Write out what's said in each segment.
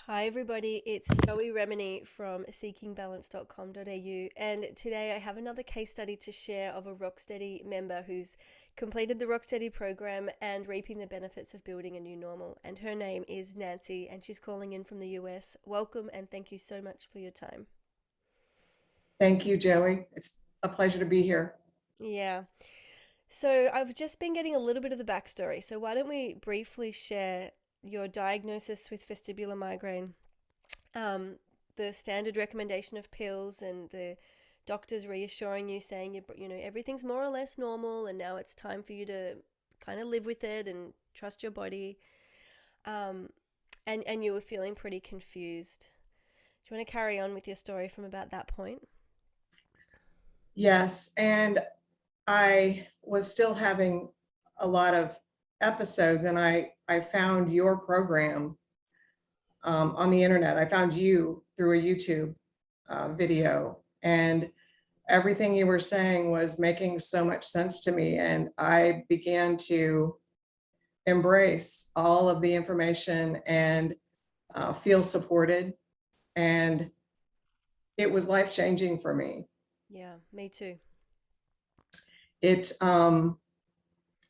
Hi, everybody. It's Joey Remenyi from seekingbalance.com.au. And today I have another case study to share of a Rocksteady member who's completed the Rocksteady program and reaping the benefits of building a new normal. And her name is Nancy, and she's calling in from the US. Welcome, and thank you so much for your time. Thank you, Joey. It's a pleasure to be here. Yeah. So I've just been getting a little bit of the backstory. So why don't we briefly share your diagnosis with vestibular migraine, um, the standard recommendation of pills, and the doctors reassuring you, saying everything's more or less normal, and now it's time for you to kind of live with it and trust your body. Um, and you were feeling pretty confused. Do you want to carry on with your story from about that point? Yes, and I was still having a lot of episodes, and I found your program on the internet. I found you through a YouTube video, and everything you were saying was making so much sense to me, and I began to embrace all of the information and feel supported, and it was life-changing for me. Yeah, me too. It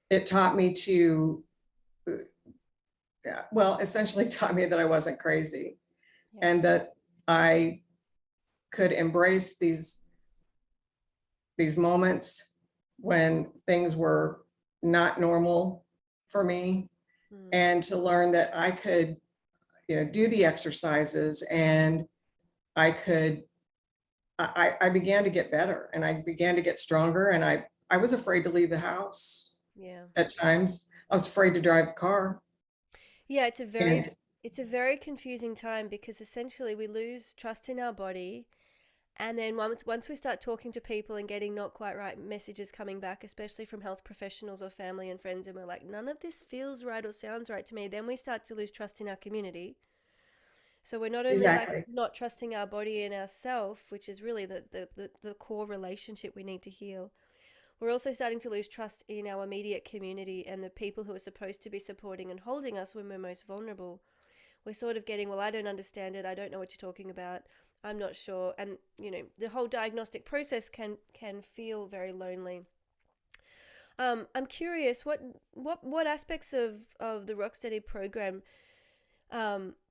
it taught me to, well, essentially taught me that I wasn't crazy Yeah. and that I could embrace these moments when things were not normal for me, Mm. and to learn that I could, do the exercises, and I could, I began to get better, and I began to get stronger, and I was afraid to leave the house Yeah. at times. I was afraid to drive the car. Yeah, And it's a very confusing time because essentially we lose trust in our body. And then once we start talking to people and getting not quite right messages coming back, especially from health professionals or family and friends, and we're like, none of this feels right or sounds right to me, then we start to lose trust in our community. So we're not only like exactly. not trusting our body and ourself, which is really the core relationship we need to heal. We're also starting to lose trust in our immediate community and the people who are supposed to be supporting and holding us when we're most vulnerable. We're sort of getting, well, I don't understand it. I don't know what you're talking about. I'm not sure. And, the whole diagnostic process can feel very lonely. I'm curious, what aspects of the Rocksteady program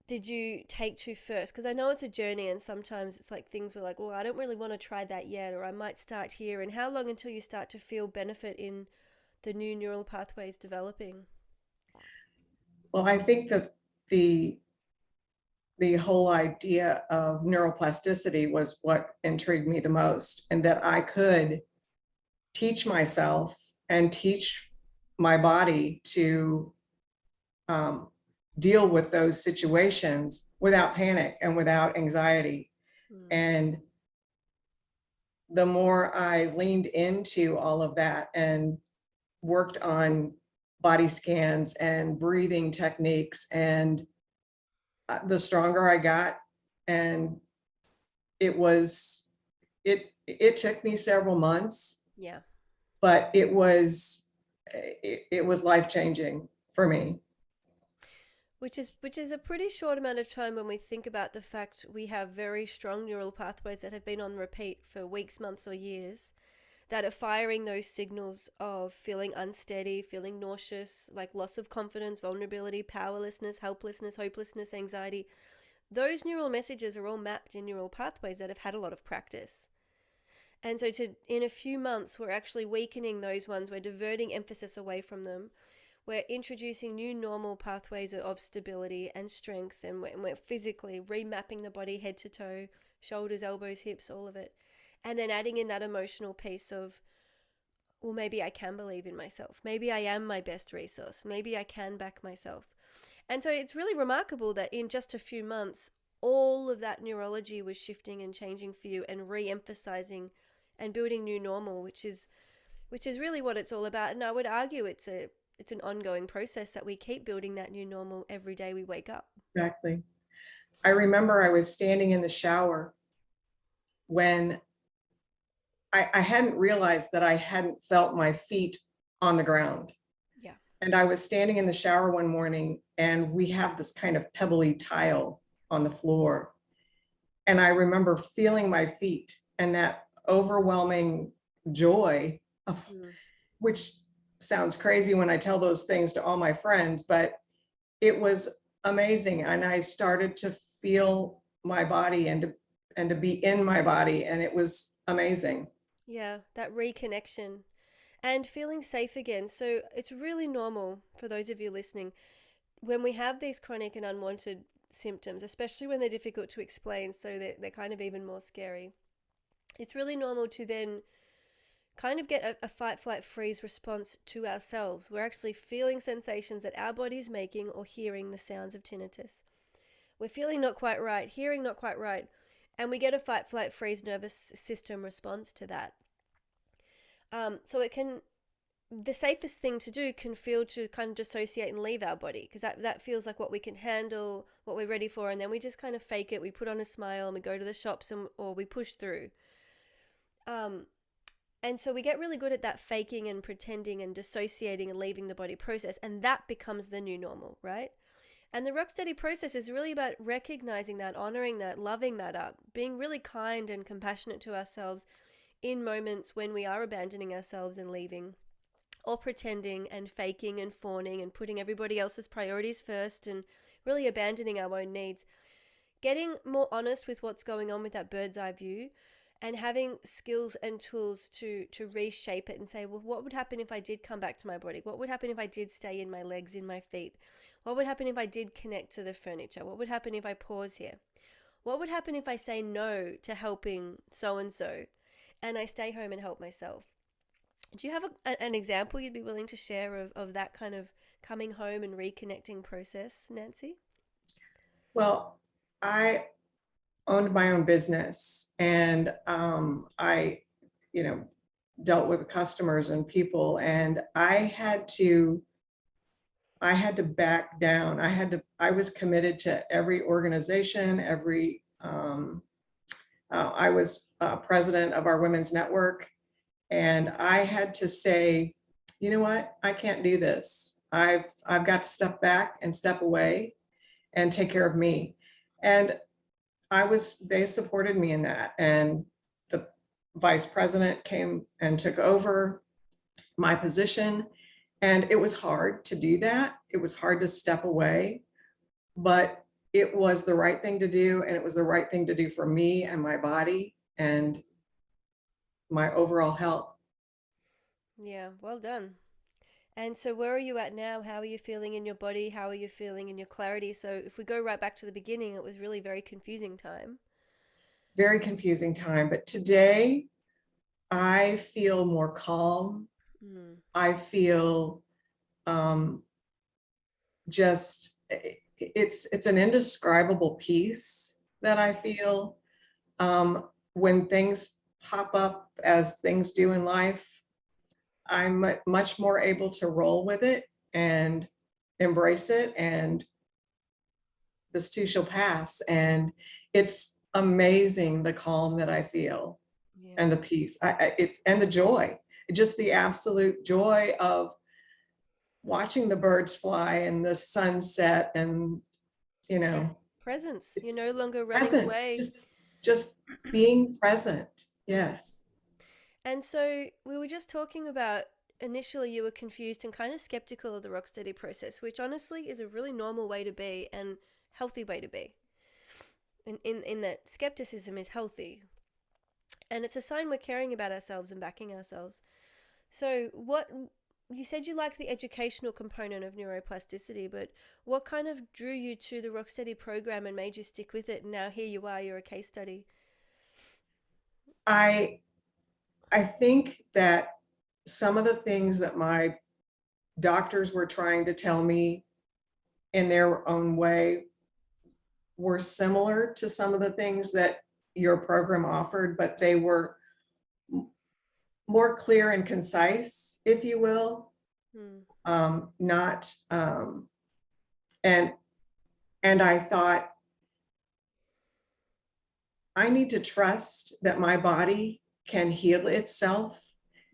did you take to first? Because I know it's a journey, and sometimes it's like things were like, well, I don't really want to try that yet, or I might start here. And how long until you start to feel benefit in the new neural pathways developing? Well, I think that the the whole idea of neuroplasticity was what intrigued me the most, and that I could teach myself and teach my body to um, deal with those situations without panic and without anxiety. Mm. And the more I leaned into all of that and worked on body scans and breathing techniques, and the stronger I got. And it was, it took me several months, Yeah. but it was life changing for me. Which is a pretty short amount of time when we think about the fact we have very strong neural pathways that have been on repeat for weeks, months, or years that are firing those signals of feeling unsteady, feeling nauseous, like loss of confidence, vulnerability, powerlessness, helplessness, hopelessness, anxiety. Those neural messages are all mapped in neural pathways that have had a lot of practice. And so to in a few months we're actually weakening those ones, we're diverting emphasis away from them. We're introducing new normal pathways of stability and strength, and we're physically remapping the body head to toe, shoulders, elbows, hips, all of it. And then adding in that emotional piece of, well, maybe I can believe in myself. Maybe I am my best resource. Maybe I can back myself. And so it's really remarkable that in just a few months, all of that neurology was shifting and changing for you and re-emphasizing and building new normal, which is really what it's all about. And I would argue it's an ongoing process that we keep building that new normal every day we wake up. Exactly. I remember I was standing in the shower when I hadn't realized that I hadn't felt my feet on the ground. Yeah. And I was standing in the shower one morning, and we have this kind of pebbly tile. on the floor. And I remember feeling my feet and that overwhelming joy of, Mm. which sounds crazy when I tell those things to all my friends, but it was amazing. And I started to feel my body and to be in my body. And it was amazing. Yeah, that reconnection and feeling safe again. So it's really normal for those of you listening when we have these chronic and unwanted symptoms, especially when they're difficult to explain, so they're kind of even more scary. It's really normal to then kind of get a fight, flight, freeze response to ourselves. We're actually feeling sensations that our body's making or hearing the sounds of tinnitus. We're feeling not quite right, hearing not quite right, and we get a fight, flight, freeze nervous system response to that. So it can, the safest thing to do can feel to kind of dissociate and leave our body, because that feels like what we can handle, what we're ready for, and then we just kind of fake it. We put on a smile and we go to the shops or we push through. And so we get really good at that faking and pretending and dissociating and leaving the body process, and that becomes the new normal, right? And the Rocksteady process is really about recognizing that, honoring that, loving that up, being really kind and compassionate to ourselves in moments when we are abandoning ourselves and leaving, or pretending and faking and fawning and putting everybody else's priorities first and really abandoning our own needs. Getting more honest with what's going on with that bird's eye view and having skills and tools to reshape it and say, well, what would happen if I did come back to my body? What would happen if I did stay in my legs, in my feet? What would happen if I did connect to the furniture? What would happen if I pause here? What would happen if I say no to helping so-and-so and I stay home and help myself? Do you have an example you'd be willing to share of that kind of coming home and reconnecting process, Nancy? Well, I owned my own business and I, you know, dealt with customers and people, and I had to back down. I was committed to every organization, I was president of our women's network, and I had to say, you know what, I can't do this. I've got to step back and step away and take care of me. And they supported me in that. And the vice president came and took over my position. And it was hard to do that. It was hard to step away, but it was the right thing to do. And it was the right thing to do for me and my body and my overall health. Yeah, well done. And so, where are you at now? How are you feeling in your body? How are you feeling in your clarity? So, if we go right back to the beginning, it was really very confusing time. Very confusing time. But today I feel more calm. Mm. I feel um, just, it's an indescribable peace that I feel when things pop up as things do in life. I'm much more able to roll with it and embrace it, and this too shall pass. And it's amazing the calm that I feel Yeah. and the peace. It's and the joy, just the absolute joy of watching the birds fly and the sunset, and you Yeah. know, Presence. You're it's no longer running present, away. just being present. Yes. And so, we were just talking about initially you were confused and kind of skeptical of the Rocksteady process, which honestly is a really normal way to be and healthy way to be. And in that skepticism is healthy. And it's a sign we're caring about ourselves and backing ourselves. So, what you said you liked the educational component of neuroplasticity, but what kind of drew you to the Rocksteady program and made you stick with it? And now here you are, you're a case study. I I think that some of the things that my doctors were trying to tell me in their own way were similar to some of the things that your program offered, but they were more clear and concise, if you will. Hmm. Not and I thought, I need to trust that my body can heal itself,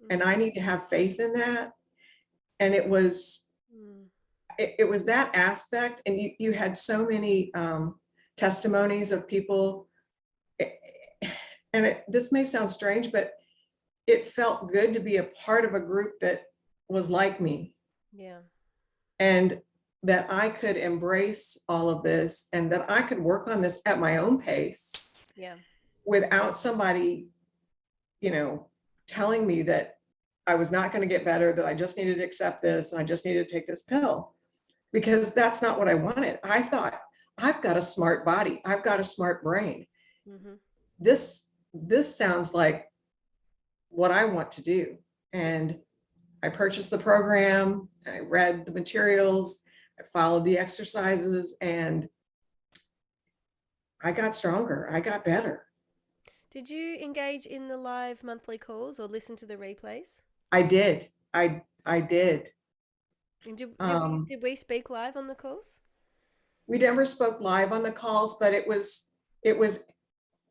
and I need to have faith in that. And Hmm. it was that aspect, and you had so many testimonies of people. And this may sound strange, but it felt good to be a part of a group that was like me. Yeah. And that I could embrace all of this and that I could work on this at my own pace. Yeah. Without somebody, telling me that I was not going to get better, that I just needed to accept this and I just needed to take this pill, because that's not what I wanted. I thought, I've got a smart body. I've got a smart brain. Mm-hmm. This sounds like what I want to do. And I purchased the program, I read the materials, I followed the exercises, and I got stronger. I got better. Did you engage in the live monthly calls or listen to the replays? I did. I did. And Um, did we speak live on the calls? we never spoke live on the calls, but it was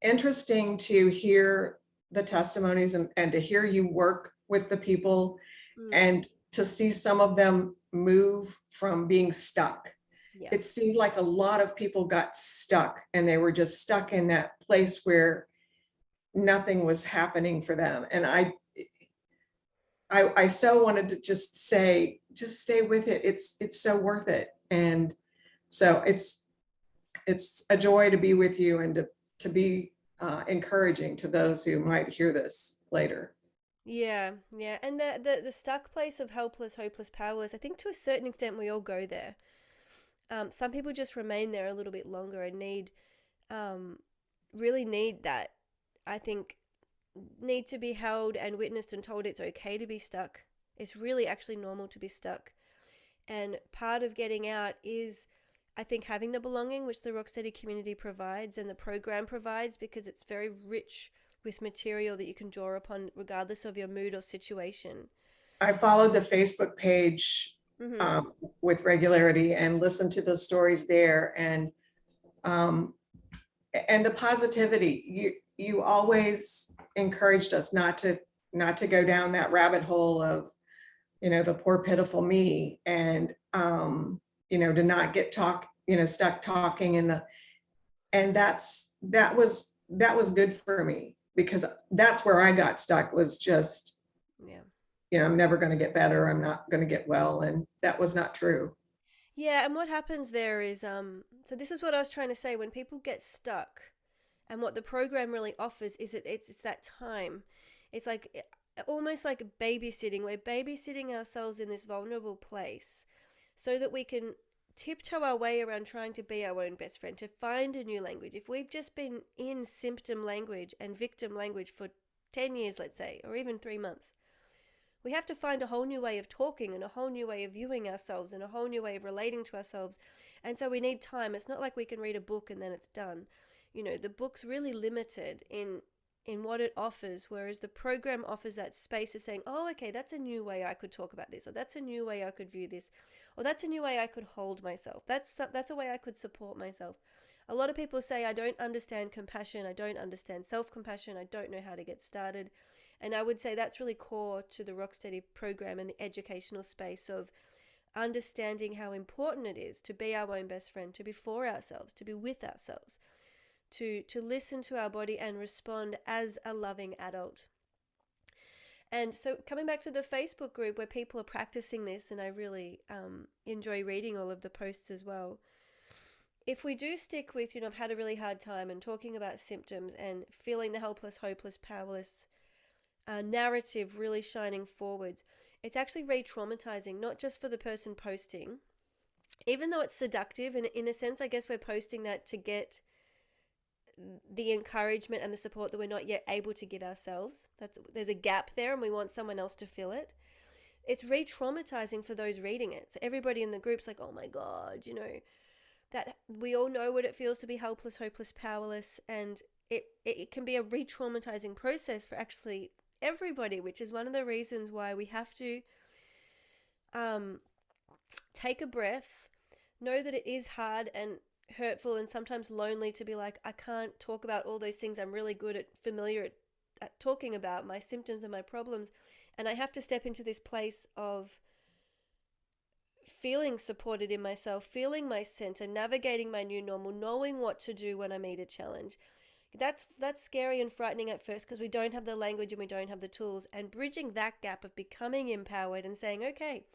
interesting to hear the testimonies and to hear you work with the people Mm. and to see some of them move from being stuck. Yeah. It seemed like a lot of people got stuck and they were just stuck in that place where nothing was happening for them. And I so wanted to just say, just stay with it. It's so worth it. And so it's a joy to be with you and to be encouraging to those who might hear this later. Yeah, yeah. And the stuck place of helpless, hopeless, powerless, I think to a certain extent we all go there. Some people just remain there a little bit longer and um, really need that. I think need to be held and witnessed and told it's okay to be stuck. It's really actually normal to be stuck. And part of getting out is, I think, having the belonging which the Rocksteady community provides and the program provides, because it's very rich with material that you can draw upon regardless of your mood or situation. I followed the Facebook page Mm-hmm. with regularity and listened to the stories there, um, and the positivity. You always encouraged us not to go down that rabbit hole of the poor pitiful me, and to not get stuck talking in the and that was good for me, because that's where I got stuck, was just Yeah. I'm never going to get better, I'm not going to get well, and that was not true. Yeah, and what happens there is so this is what I was trying to say. When people get stuck, and what the program really offers is it's that time. It's like almost like babysitting. We're babysitting ourselves in this vulnerable place so that we can tiptoe our way around trying to be our own best friend, to find a new language. If we've just been in symptom language and victim language for 10 years, let's say, or even 3 months, we have to find a whole new way of talking and a whole new way of viewing ourselves and a whole new way of relating to ourselves. And so we need time. It's not like we can read a book and then it's done. The book's really limited in what it offers, whereas the program offers that space of saying, oh, okay, that's a new way I could talk about this, or that's a new way I could view this, or that's a new way I could hold myself. That's a way I could support myself. A lot of people say, I don't understand compassion, I don't understand self-compassion, I don't know how to get started. And I would say that's really core to the Rocksteady program and the educational space of understanding how important it is to be our own best friend, to be for ourselves, to be with ourselves, to listen to our body and respond as a loving adult. And so coming back to the Facebook group where people are practicing this, and I really enjoy reading all of the posts as well. If we do stick with, I've had a really hard time and talking about symptoms and feeling the helpless, hopeless, powerless narrative really shining forwards, it's actually re-traumatizing, not just for the person posting, even though it's seductive. And in a sense, I guess we're posting that to get the encouragement and the support that we're not yet able to give ourselves. There's a gap there and we want someone else to fill it. It's re-traumatizing for those reading it. So everybody in the group's like, oh my God, that we all know what it feels to be helpless, hopeless, powerless. And it can be a re-traumatizing process for actually everybody, which is one of the reasons why we have to take a breath, know that it is hard and hurtful and sometimes lonely to be like, I can't talk about all those things I'm really good at, familiar at talking about, my symptoms and my problems. And I have to step into this place of feeling supported in myself, feeling my center, navigating my new normal, knowing what to do when I meet a challenge. That's scary and frightening at first because we don't have the language and we don't have the tools. And bridging that gap of becoming empowered and saying, okay,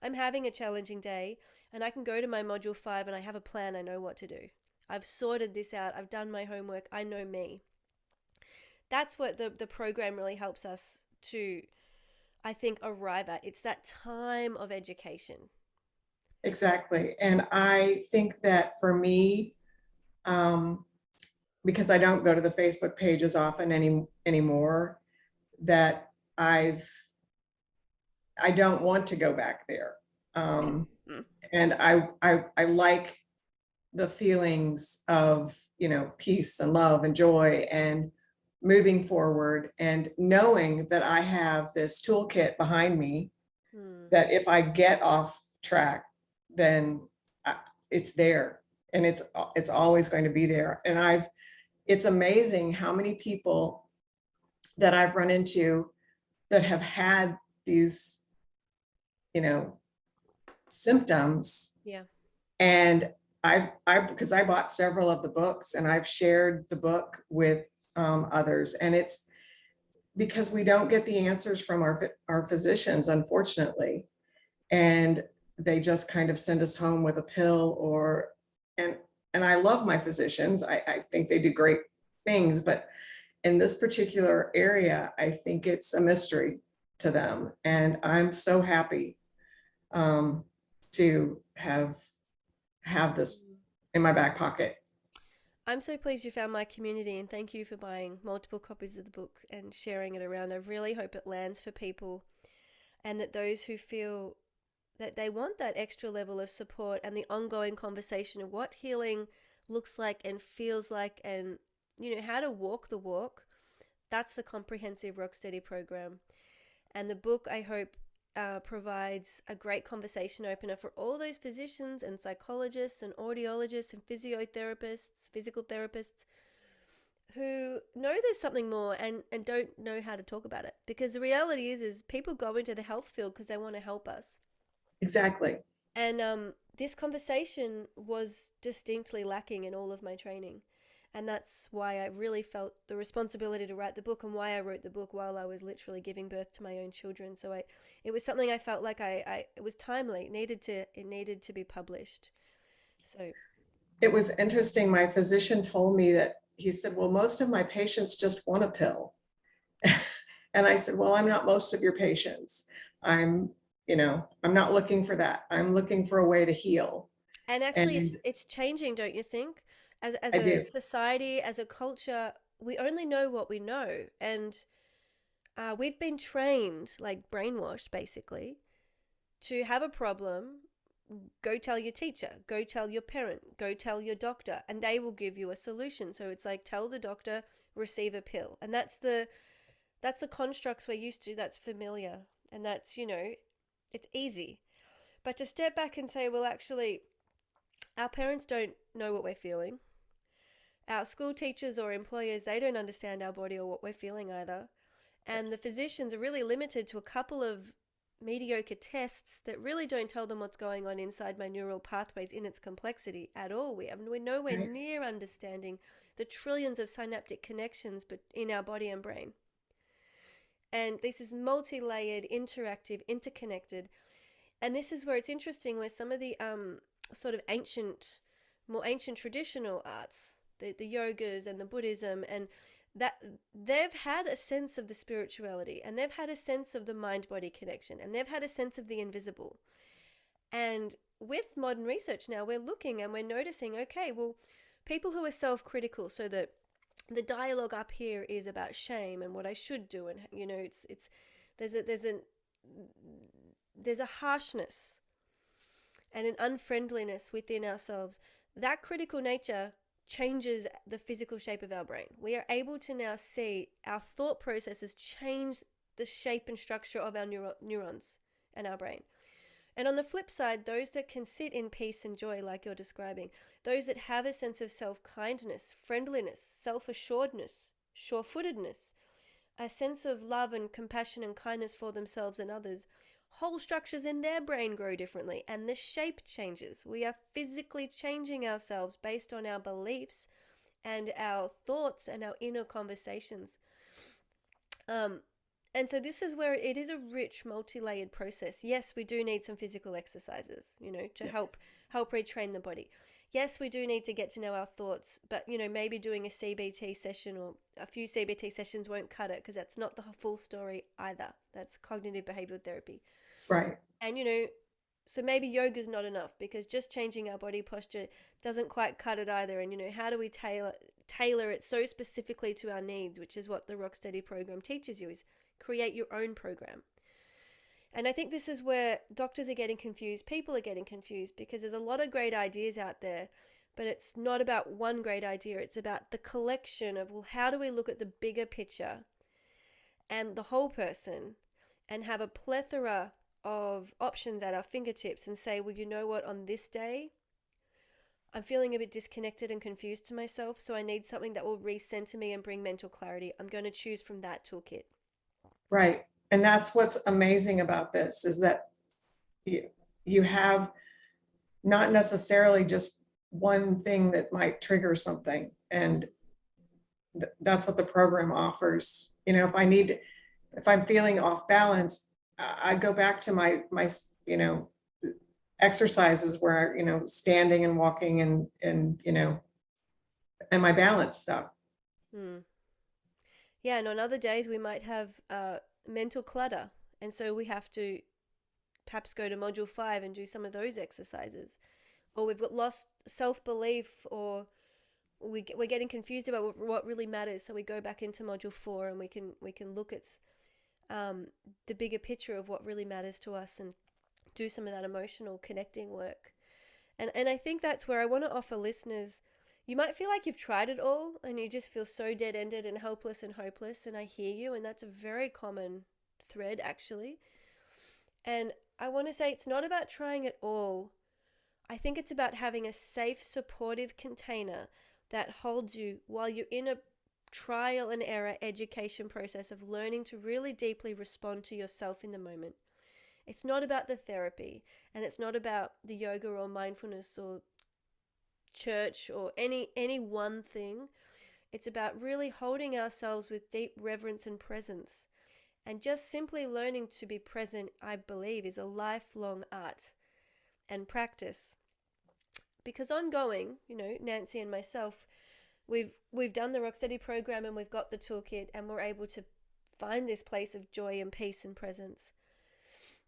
I'm having a challenging day and I can go to my module 5 and I have a plan. I know what to do. I've sorted this out. I've done my homework. I know me. That's what the program really helps us to, I think, arrive at. It's that time of education. Exactly. And I think that for me, because I don't go to the Facebook page as often anymore, that I don't want to go back there. Mm. And I like the feelings of, peace and love and joy and moving forward and knowing that I have this toolkit behind me that if I get off track, then it's there and it's always going to be there. And it's amazing how many people that I've run into that have had these, symptoms. Yeah. And because I bought several of the books and I've shared the book with others, and it's because we don't get the answers from our physicians, unfortunately, and they just kind of send us home with a pill and I love my physicians. I think they do great things, but in this particular area, I think it's a mystery to them. And I'm so happy to have this in my back pocket. I'm so pleased you found my community and thank you for buying multiple copies of the book and sharing it around. I really hope it lands for people and that those who feel that they want that extra level of support and the ongoing conversation of what healing looks like and feels like and, how to walk the walk. That's the comprehensive Rocksteady program. And the book, I hope, provides a great conversation opener for all those physicians and psychologists and audiologists and physiotherapists, physical therapists who know there's something more and don't know how to talk about it. Because the reality is people go into the health field because they want to help us. Exactly. And this conversation was distinctly lacking in all of my training. And that's why I really felt the responsibility to write the book and why I wrote the book while I was literally giving birth to my own children. So it was something I felt like it was timely. It needed to be published. So it was interesting. My physician told me that he said, well, most of my patients just want a pill. And I said, well, I'm not most of your patients. I'm not looking for that. I'm looking for a way to heal. and actually And it's changing, don't you think? As I a do. society, as a culture, we only know what we know. And we've been trained, like brainwashed basically, to have a problem, go tell your teacher, go tell your parent, go tell your doctor, and they will give you a solution. So it's like tell the doctor, receive a pill. And that's the constructs we're used to, that's familiar. And that's, it's easy. But to step back and say, well, actually, our parents don't know what we're feeling. Our school teachers or employers, they don't understand our body or what we're feeling either. And the physicians are really limited to a couple of mediocre tests that really don't tell them what's going on inside my neural pathways in its complexity at all. We're nowhere Right. near understanding the trillions of synaptic connections in our body and brain. And this is multi-layered, interactive, interconnected. And this is where it's interesting, where some of the sort of more ancient traditional arts, the yogas and the Buddhism, and that they've had a sense of the spirituality and they've had a sense of the mind-body connection and they've had a sense of the invisible. And with modern research now, we're looking and we're noticing, okay, well, people who are self-critical, so that the dialogue up here is about shame and what I should do, and it's there's a harshness and an unfriendliness within ourselves. That critical nature changes the physical shape of our brain. We are able to now see our thought processes change the shape and structure of our neurons and our brain. And on the flip side, those that can sit in peace and joy, like you're describing, those that have a sense of self-kindness, friendliness, self-assuredness, sure-footedness, a sense of love and compassion and kindness for themselves and others, whole structures in their brain grow differently and the shape changes. We are physically changing ourselves based on our beliefs and our thoughts and our inner conversations. Um, and so this is where it is a rich, multi-layered process. Yes, we do need some physical exercises, to Yes. help retrain the body. Yes, we do need to get to know our thoughts, but maybe doing a CBT session or a few CBT sessions won't cut it, because that's not the full story either. That's cognitive behavioral therapy. Right. And so maybe yoga's not enough, because just changing our body posture doesn't quite cut it either. And how do we tailor it so specifically to our needs, which is what the Rocksteady program teaches you, is create your own program. And I think this is where doctors are getting confused, people are getting confused, because there's a lot of great ideas out there, but it's not about one great idea. It's about the collection of, well, how do we look at the bigger picture and the whole person and have a plethora of options at our fingertips and say, well, you know what, on this day, I'm feeling a bit disconnected and confused to myself, so I need something that will recenter me and bring mental clarity. I'm going to choose from that toolkit. Right. And that's what's amazing about this, is that you have not necessarily just one thing that might trigger something. And that's what the program offers. If I'm feeling off balance, I go back to my exercises where, standing and walking and my balance stuff. Hmm. Yeah, and on other days we might have mental clutter, and so we have to perhaps go to module 5 and do some of those exercises. Or we've got lost self-belief, or we're getting confused about what really matters, so we go back into module 4 and we can look at the bigger picture of what really matters to us and do some of that emotional connecting work. And I think that's where I want to offer listeners, you might feel like you've tried it all and you just feel so dead-ended and helpless and hopeless, and I hear you, and that's a very common thread, actually. And I want to say it's not about trying it all. I think it's about having a safe, supportive container that holds you while you're in a trial and error education process of learning to really deeply respond to yourself in the moment. It's not about the therapy, and it's not about the yoga or mindfulness or church or any one thing. It's about really holding ourselves with deep reverence and presence. And just simply learning to be present, I believe, is a lifelong art and practice. Because ongoing, Nancy and myself, we've done the Rocksteady program and we've got the toolkit and we're able to find this place of joy and peace and presence.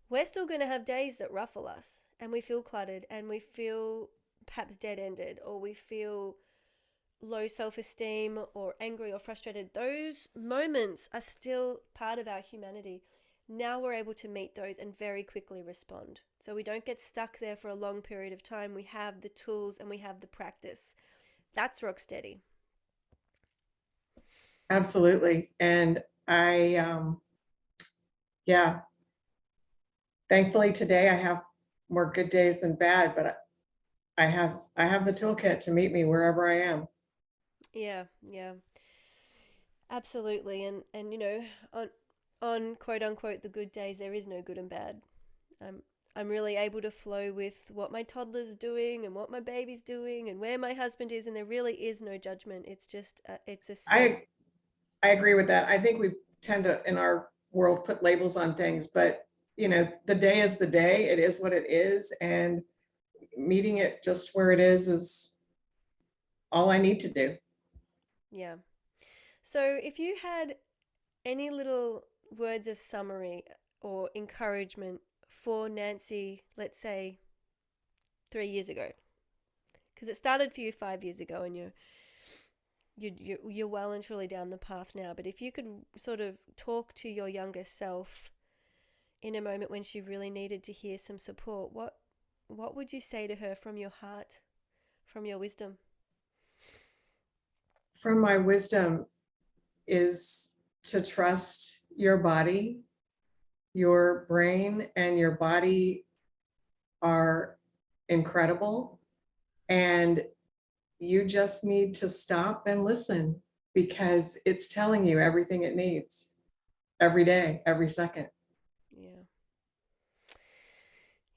We're still going to have days that ruffle us and we feel cluttered and we feel perhaps dead-ended, or we feel low self-esteem or angry or frustrated. Those moments are still part of our humanity. Now we're able to meet those and very quickly respond. So we don't get stuck there for a long period of time. We have the tools and we have the practice. That's Rocksteady. Absolutely. And yeah, thankfully today I have more good days than bad, but I have the toolkit to meet me wherever I am. Yeah, yeah. Absolutely. And on quote unquote the good days, there is no good and bad. I'm really able to flow with what my toddler's doing and what my baby's doing and where my husband is, and there really is no judgment. It's just it's a space. I agree with that. I think we tend to, in our world, put labels on things, but the day is the day. It is what it is, and meeting it just where it is all I need to do. Yeah. So if you had any little words of summary or encouragement for Nancy, let's say 3 years ago, because it started for you 5 years ago, and you're well and truly down the path now. But if you could sort of talk to your younger self in a moment when she really needed to hear some support, what would you say to her from your heart, from your wisdom? From my wisdom is to trust your body. Your brain and your body are incredible, and you just need to stop and listen, because it's telling you everything it needs every day, every second. Yeah.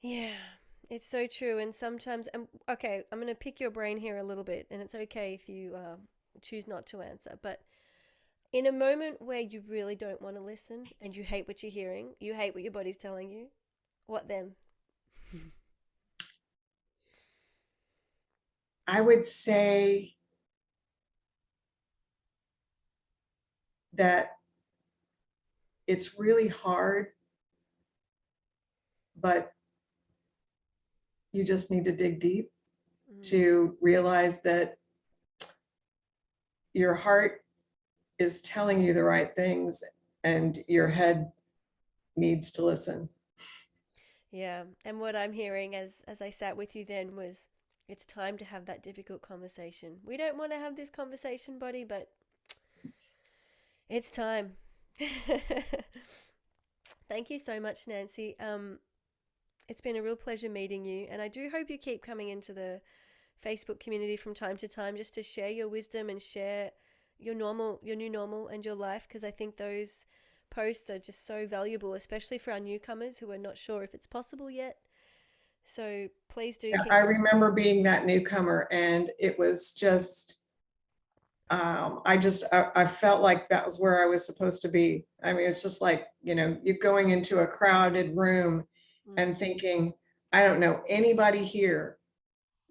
Yeah, it's so true. And sometimes, okay, I'm going to pick your brain here a little bit, and it's okay if you choose not to answer. But in a moment where you really don't want to listen and you hate what you're hearing, you hate what your body's telling you, what then? I would say that it's really hard, but you just need to dig deep Mm, to realize that your heart is telling you the right things and your head needs to listen. yeah, and what I'm hearing as I sat with you then was it's time to have that difficult conversation. We don't want to have this conversation, buddy, but it's time. Thank you so much, Nancy. It's been a real pleasure meeting you, and I do hope you keep coming into the Facebook community from time to time just to share your wisdom and share your new normal, and your life, because I think those posts are just so valuable, especially for our newcomers who are not sure if it's possible yet. So please do Yeah, keep. I remember being that newcomer, and it was just, I felt like that was where I was supposed to be. I mean, it's just like, you're going into a crowded room Mm, and thinking, I don't know anybody here,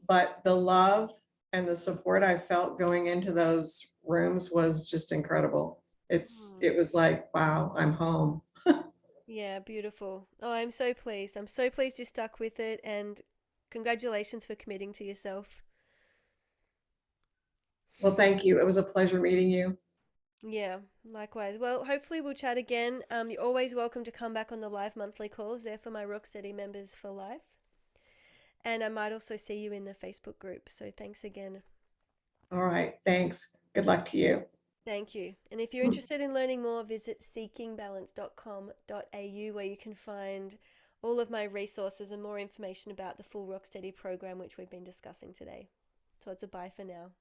but the love and the support I felt going into those rooms was just incredible. mm. It was like, wow, I'm home. Yeah, beautiful. Oh, I'm so pleased. I'm so pleased you stuck with it, and congratulations for committing to yourself. Well, thank you. It was a pleasure meeting you. Yeah, likewise. Well, hopefully we'll chat again. You're always welcome to come back on the live monthly calls. They're for my Rocksteady members for life. And I might also see you in the Facebook group. So thanks again. All right. Thanks. Good luck to you. Thank you. And if you're interested in learning more, visit seekingbalance.com.au, where you can find all of my resources and more information about the full Rocksteady program, which we've been discussing today. So it's a bye for now.